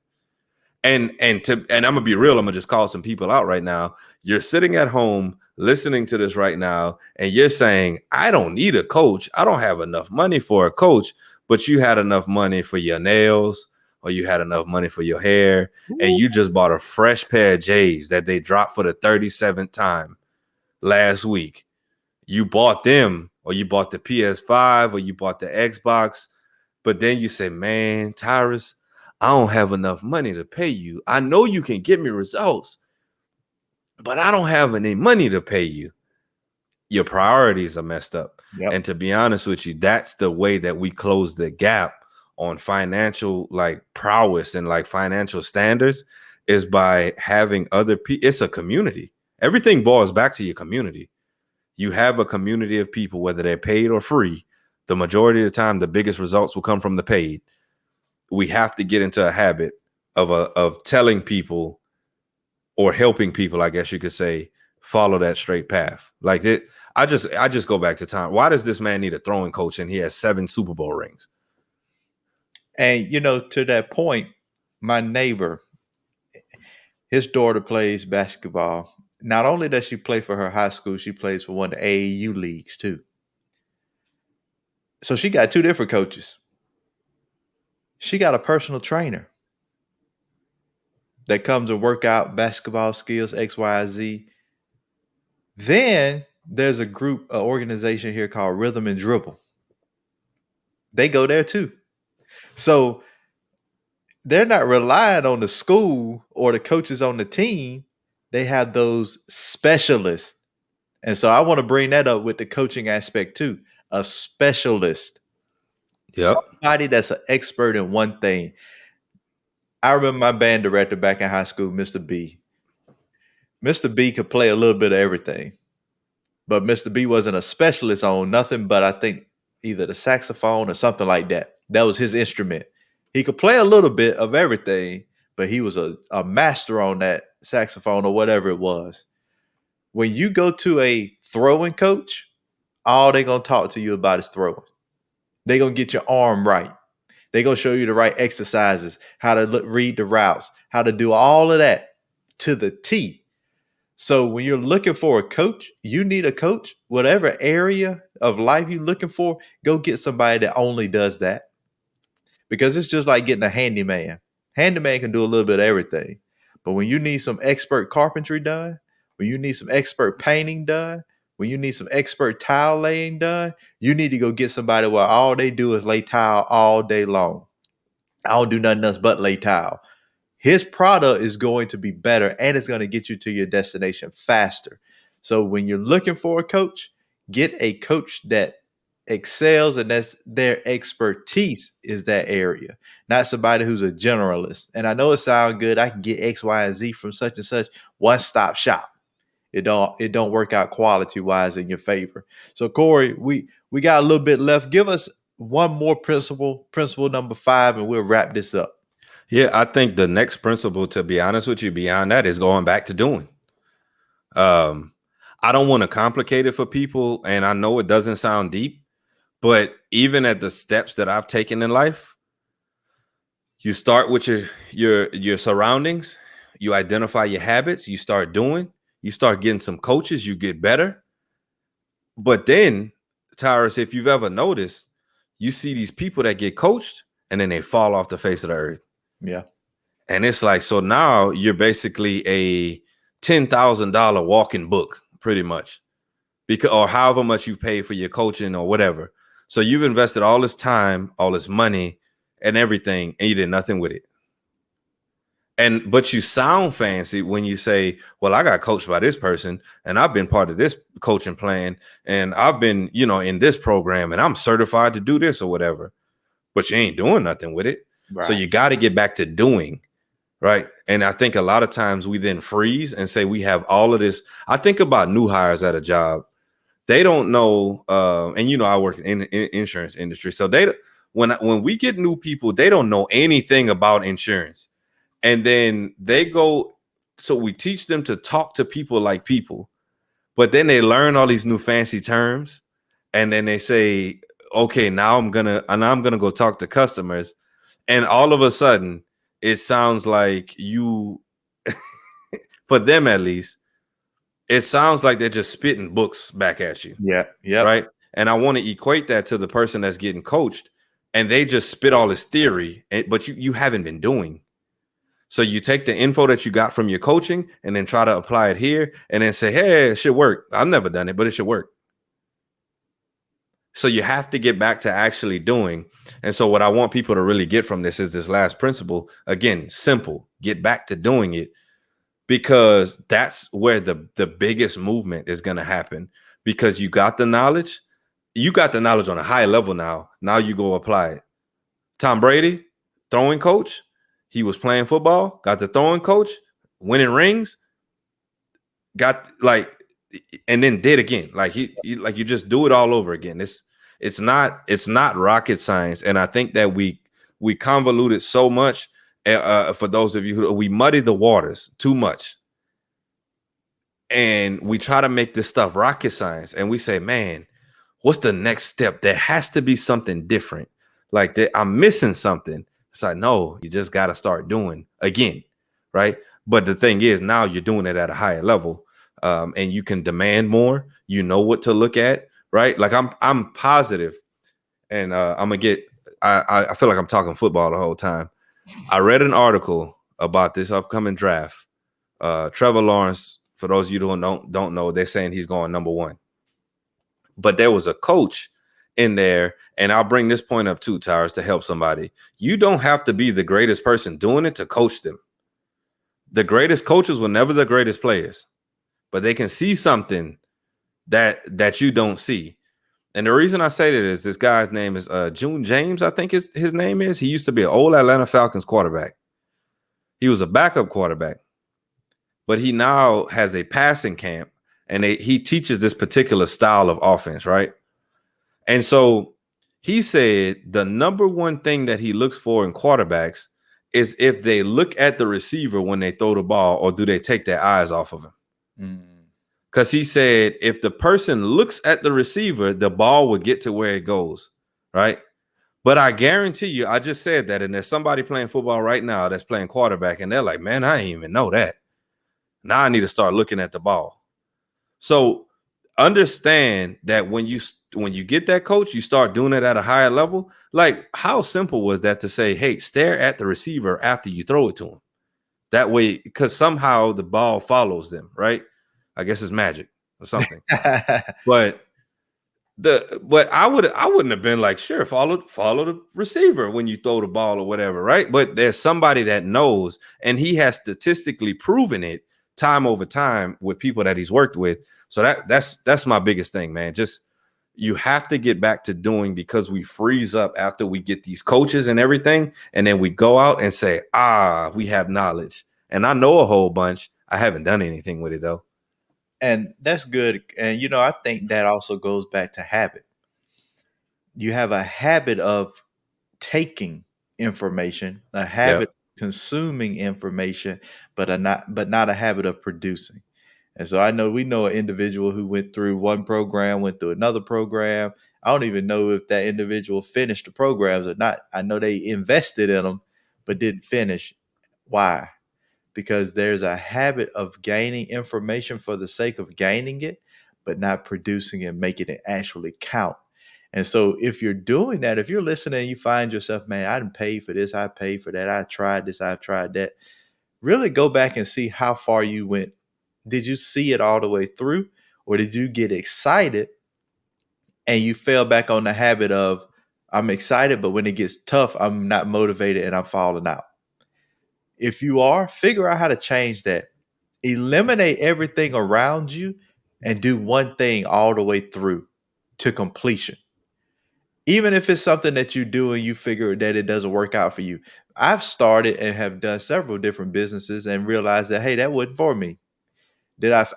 And I'm gonna be real, I'm gonna just call some people out right now. You're sitting at home listening to this right now, and you're saying, "I don't need a coach. I don't have enough money for a coach," but you had enough money for your nails, or you had enough money for your hair, and you just bought a fresh pair of J's that they dropped for the 37th time last week. You bought them, or you bought the PS5, or you bought the Xbox, but then you say, "Man, Tyrus, I don't have enough money to pay you. I know you can get me results, but I don't have any money to pay you." Your priorities are messed up. Yep. And to be honest with you, that's the way that we close the gap on financial, like, prowess and like financial standards, is by having other people. It's a community. Everything boils back to your community. You have a community of people, whether they're paid or free. The majority of the time, the biggest results will come from the paid. We have to get into a habit of telling people, or helping people, I guess you could say, follow that straight path. Like it, I just go back to time. Why does this man need a throwing coach and he has 7 Super Bowl rings? And to that point, my neighbor, his daughter plays basketball. Not only does she play for her high school, she plays for one of the AAU leagues too. So she got 2 different coaches. She got a personal trainer that comes to work out basketball skills, X, Y, Z. Then there's a group, an organization here called Rhythm and Dribble. They go there too. So they're not relying on the school or the coaches on the team. They have those specialists. And so I want to bring that up with the coaching aspect too. A specialist. Yep. Somebody that's an expert in one thing. I remember my band director back in high school, Mr. B. Mr. B could play a little bit of everything, but Mr. B wasn't a specialist on nothing but I think either the saxophone or something like that. That was his instrument. He could play a little bit of everything, but he was a master on that saxophone or whatever it was. When you go to a throwing coach, all they're going to talk to you about is throwing. They're going to get your arm right. They're going to show you the right exercises, how to read the routes, how to do all of that to the T. So when you're looking for a coach, you need a coach, whatever area of life you're looking for, go get somebody that only does that. Because it's just like getting a handyman. Handyman can do a little bit of everything. But when you need some expert carpentry done, when you need some expert painting done, when you need some expert tile laying done, you need to go get somebody where all they do is lay tile all day long. I don't do nothing else but lay tile. His product is going to be better and it's going to get you to your destination faster. So when you're looking for a coach, get a coach that excels and that's their expertise is that area, not somebody who's a generalist. And I know it sounds good. I can get X, Y, and Z from such and such. One-stop shop. It don't work out quality wise in your favor. So Corey, we got a little bit left. Give us one more principle number 5, and we'll wrap this up. Yeah, I think the next principle, to be honest with you, beyond that, is going back to doing. I don't want to complicate it for people, and I know it doesn't sound deep, but even at the steps that I've taken in life, you start with your surroundings, you identify your habits, you start doing, you start getting some coaches, you get better. But then, Tyrus, if you've ever noticed, you see these people that get coached and then they fall off the face of the earth. Yeah. And it's like, so now you're basically a $10,000 walking book, pretty much, because or however much you've paid for your coaching or whatever. So you've invested all this time, all this money and everything, and you did nothing with it. But you sound fancy when you say, well, I got coached by this person and I've been part of this coaching plan and I've been, in this program and I'm certified to do this or whatever, but you ain't doing nothing with it. Right. So you got to get back to doing. Right. And I think a lot of times we then freeze and say we have all of this. I think about new hires at a job. They don't know. And, I work in insurance industry. So when we get new people, they don't know anything about insurance. And then they go. So we teach them to talk to people like people. But then they learn all these new fancy terms. And then they say, OK, now I'm going to go talk to customers. And all of a sudden, it sounds like for them at least, it sounds like they're just spitting books back at you. Yeah. Yeah. Right. And I want to equate that to the person that's getting coached and they just spit all this theory, but you haven't been doing. So you take the info that you got from your coaching and then try to apply it here and then say, hey, it should work. I've never done it, but it should work. So you have to get back to actually doing. And so what I want people to really get from this is this last principle. Again, simple, get back to doing it, because that's where the biggest movement is going to happen, because you got the knowledge. You got the knowledge on a high level now. Now you go apply it. Tom Brady, throwing coach. He was playing football, got the throwing coach, winning rings, and then did again. Like you just do it all over again. It's not rocket science. And I think that we convolute it so much. For those of you who we muddy the waters too much. And we try to make this stuff rocket science. And we say, man, what's the next step? There has to be something different. Like that, I'm missing something. It's like, no, you just got to start doing again. Right. But the thing is, now you're doing it at a higher level. And you can demand more. You know what to look at, right? Like I'm positive. and I'm gonna get. I feel like I'm talking football the whole time. I read an article about this upcoming draft. Trevor Lawrence, for those of you who don't know, they're saying he's going number one. But there was a coach in there, and I'll bring this point up too, Towers, to help somebody. You don't have to be the greatest person doing it to coach them. The greatest coaches were never the greatest players, but they can see something that you don't see. And the reason I say that is this guy's name is June James, I think his name is. He used to be an old Atlanta Falcons quarterback. He was a backup quarterback, but he now has a passing camp, and he teaches this particular style of offense, right? And so he said the number one thing that he looks for in quarterbacks is if they look at the receiver when they throw the ball, or do they take their eyes off of him? Because he said if the person looks at the receiver, the ball will get to where it goes, right? But I guarantee you, I just said that, and there's somebody playing football right now that's playing quarterback, and they're like, man, I didn't even know that. Now I need to start looking at the ball. So understand that when you get that coach, you start doing it at a higher level. Like, how simple was that to say, hey, stare at the receiver after you throw it to him? That way, because somehow the ball follows them, right? I guess it's magic or something. But I wouldn't have been like, sure, follow the receiver when you throw the ball or whatever, right? But there's somebody that knows, and he has statistically proven it time over time with people that he's worked with. So that's my biggest thing, man. Just, you have to get back to doing, because we freeze up after we get these coaches and everything, and then we go out and say, we have knowledge, and I know a whole bunch. I haven't done anything with it though. And that's good. And, I think that also goes back to habit. You have a habit of taking information, a habit of consuming information, but not a habit of producing. And so we know an individual who went through one program, went through another program. I don't even know if that individual finished the programs or not. I know they invested in them, but didn't finish. Why? Because there's a habit of gaining information for the sake of gaining it, but not producing and making it actually count. And so if you're doing that, if you're listening, you find yourself, man, I didn't pay for this, I paid for that, I tried this, I've tried that. Really go back and see how far you went. Did you see it all the way through? Or did you get excited and you fell back on the habit of, I'm excited, but when it gets tough, I'm not motivated and I'm falling out? If you are, figure out how to change that. Eliminate everything around you and do one thing all the way through to completion. Even if it's something that you do and you figure that it doesn't work out for you. I've started and have done several different businesses and realized that, hey, that wasn't for me.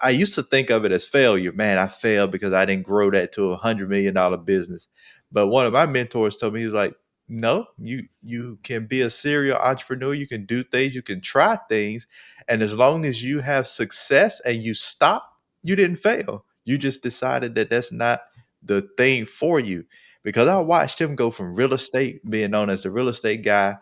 I used to think of it as failure. Man, I failed because I didn't grow that to $100 million business. But one of my mentors told me, he was like, no, you can be a serial entrepreneur. You can do things, you can try things. And as long as you have success and you stop, you didn't fail. You just decided that that's not the thing for you. Because I watched him go from real estate, being known as the real estate guy,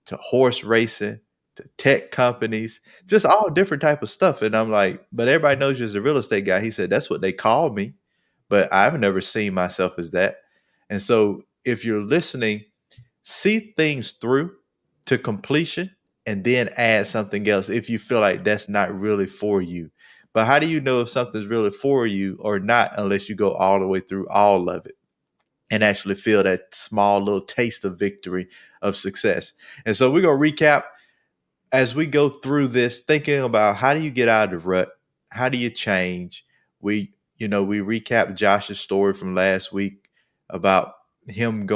to horse racing, to tech companies, just all different type of stuff. And I'm like, but everybody knows you as a real estate guy. He said, that's what they call me, but I've never seen myself as that. And so if you're listening, see things through to completion and then add something else if you feel like that's not really for you. But how do you know if something's really for you or not unless you go all the way through all of it and actually feel that small little taste of victory, of success? And so we're going to recap as we go through this, thinking about how do you get out of the rut? How do you change? We recap Josh's story from last week about him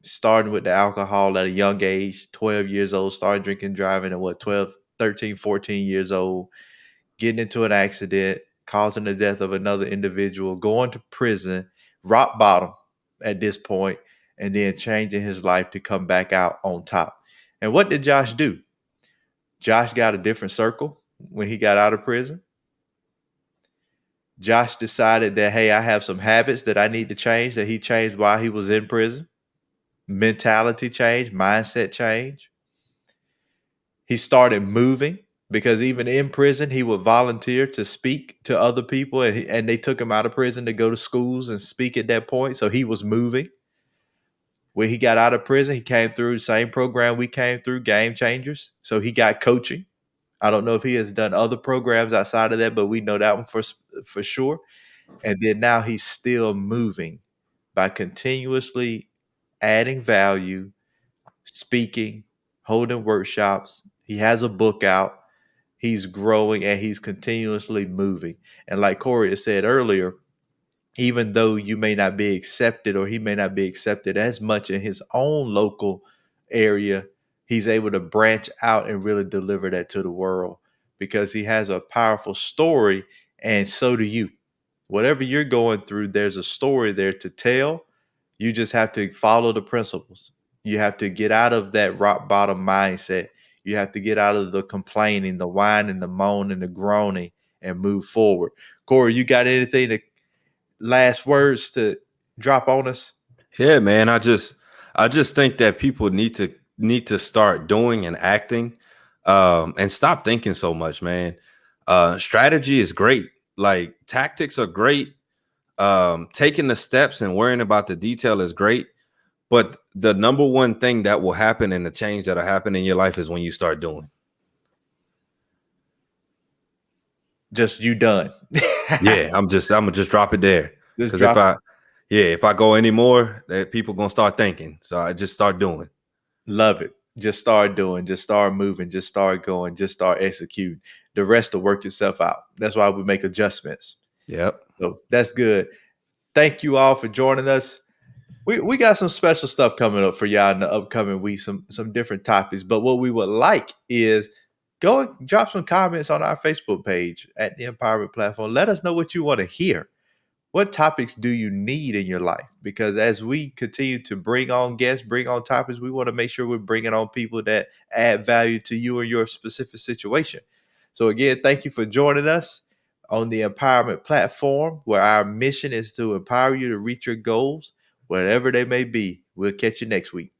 starting with the alcohol at a young age, 12 years old, started drinking, driving at 12, 13, 14 years old, getting into an accident, causing the death of another individual, going to prison, rock bottom at this point, and then changing his life to come back out on top. And what did Josh do? Josh got a different circle when he got out of prison. Josh decided that, hey, I have some habits that I need to change, that he changed while he was in prison. Mentality change, mindset change. He started moving because even in prison, he would volunteer to speak to other people, and they took him out of prison to go to schools and speak at that point. So he was moving. When he got out of prison, he came through the same program we came through, Game Changers. So he got coaching. I don't know if he has done other programs outside of that, but we know that one for sure. And then now he's still moving by continuously adding value, speaking, holding workshops. He has a book out. He's growing and he's continuously moving. And like Corey had said earlier, even though you may not be accepted or he may not be accepted as much in his own local area, he's able to branch out and really deliver that to the world because he has a powerful story, and so do you. Whatever you're going through, there's a story there to tell. You just have to follow the principles. You have to get out of that rock bottom mindset. You have to get out of the complaining, the whining, the moaning, the groaning, and move forward. Corey, you got anything to last words to drop on us? Yeah, man. I just think that people need to start doing and acting, and stop thinking so much, man. Strategy is great. Like tactics are great. Taking the steps and worrying about the detail is great. But the number one thing that will happen and the change that'll happen in your life is when you start doing. Just you done. Yeah, I'm gonna just drop it there. Just Because drop. if I go anymore, that people gonna start thinking. So I just start doing. Love it. Just start doing, just start moving, just start going, just start executing. The rest will work itself out. That's why we make adjustments. Yep. So that's good. Thank you all for joining us. We got some special stuff coming up for y'all in the upcoming week, some different topics. But what we would like is go and drop some comments on our Facebook page at the Empowerment Platform. Let us know what you want to hear. What topics do you need in your life? Because as we continue to bring on guests, bring on topics, we want to make sure we're bringing on people that add value to you and your specific situation. So, again, thank you for joining us on the Empowerment Platform, where our mission is to empower you to reach your goals, whatever they may be. We'll catch you next week.